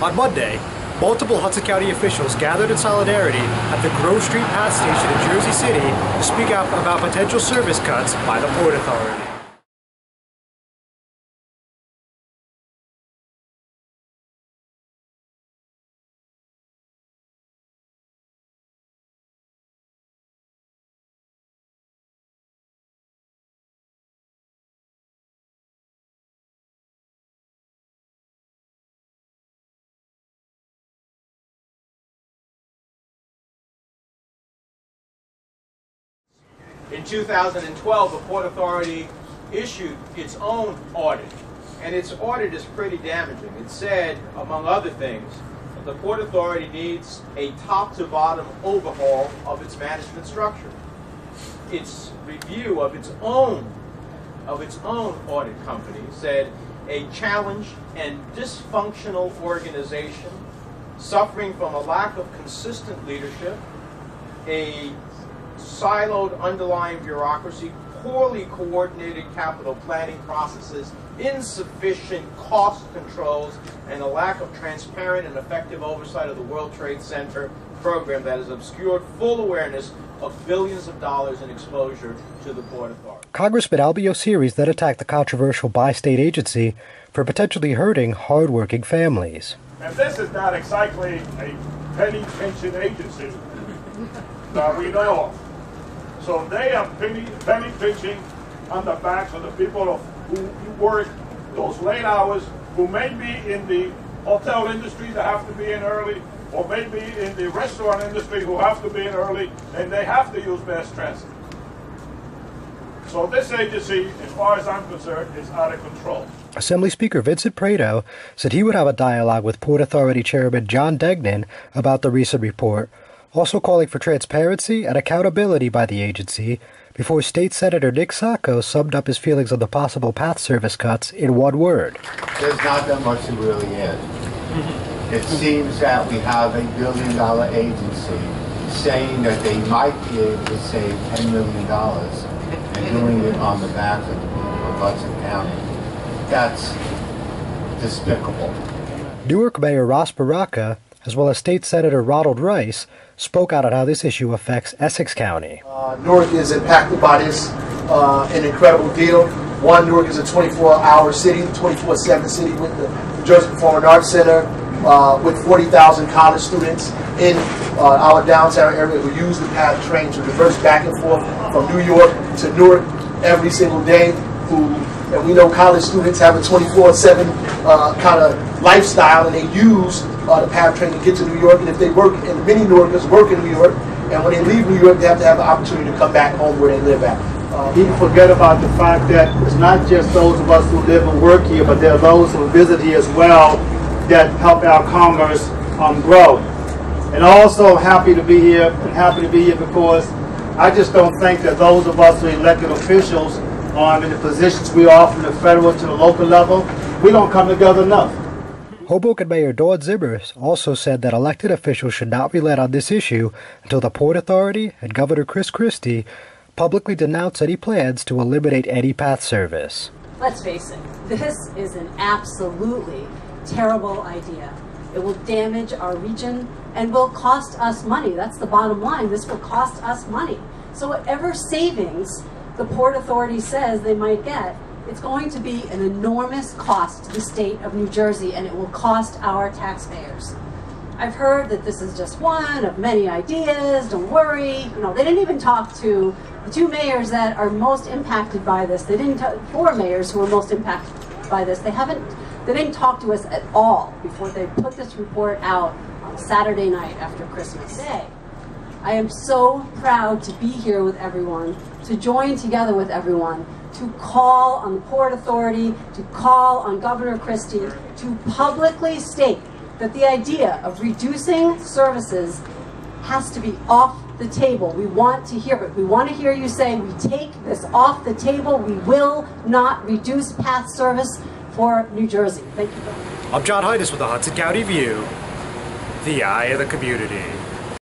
On Monday, multiple Hudson County officials gathered in solidarity at the Grove Street Path Station in Jersey City to speak out about potential service cuts by the Port Authority. In 2012, the Port Authority issued its own audit, and its audit is pretty damaging. It said, among other things, that the Port Authority needs a top-to-bottom overhaul of its management structure. Its review of its own audit company said a challenged and dysfunctional organization suffering from a lack of consistent leadership, a siloed underlying bureaucracy, poorly coordinated capital planning processes, insufficient cost controls, and a lack of transparent and effective oversight of the World Trade Center program that has obscured full awareness of billions of dollars in exposure to the Port Authority. Congressman Albie Osiris then attacked the controversial bi-state agency for potentially hurting hard-working families. And this is not exactly a penny pinching agency that we know of. So they are penny pinching on the backs of the people who work those late hours, who may be in the hotel industry that have to be in early, or maybe in the restaurant industry who have to be in early, and they have to use mass transit. So this agency, as far as I'm concerned, is out of control. Assembly Speaker Vincent Prato said he would have a dialogue with Port Authority Chairman John Degnan about the recent report, also calling for transparency and accountability by the agency, before State Senator Nick Sacco summed up his feelings on the possible path service cuts in one word. There's not that much it really is. It seems that we have a billion-dollar agency saying that they might be able to save $10 million and doing it on the back of the people of Hudson County. That's despicable. Newark Mayor Ras Baraka, as well as State Senator Ronald Rice, spoke out on how this issue affects Essex County. Newark is impacted by this, an incredible deal. One, Newark is a 24-hour city, 24/7 city with the New Jersey Performing Arts Center, with 40,000 college students in our downtown area who use the PATH train to reverse back and forth from New York to Newark every single day. And we know college students have a 24/7 kind of lifestyle, and they use the PATH train to get to New York. And if they work, and many New Yorkers work in New York, and when they leave New York, they have to have the opportunity to come back home where they live at. People forget about the fact that it's not just those of us who live and work here, but there are those who visit here as well that help our commerce grow. And also happy to be here, because I just don't think that those of us who are elected officials in the positions we are from the federal to the local level, we don't come together enough. Hoboken Mayor Dawn Zimmer also said that elected officials should not relent on this issue until the Port Authority and Governor Chris Christie publicly denounce any plans to eliminate any path service. Let's face it, this is an absolutely terrible idea. It will damage our region and will cost us money. That's the bottom line. This will cost us money. So whatever savings the Port Authority says they might get, it's going to be an enormous cost to the state of New Jersey, and it will cost our taxpayers. I've heard that this is just one of many ideas, don't worry. You know, they didn't even talk to the two mayors that are most impacted by this. They didn't talk, four mayors who are most impacted by this. They didn't talk to us at all before they put this report out on Saturday night after Christmas Day. I am so proud to be here with everyone, to join together with everyone, to call on the Port Authority, to call on Governor Christie, to publicly state that the idea of reducing services has to be off the table. We want to hear it. We want to hear you say, we take this off the table. We will not reduce PATH service for New Jersey. Thank you. I'm John Heides with the Hudson County View, the eye of the community.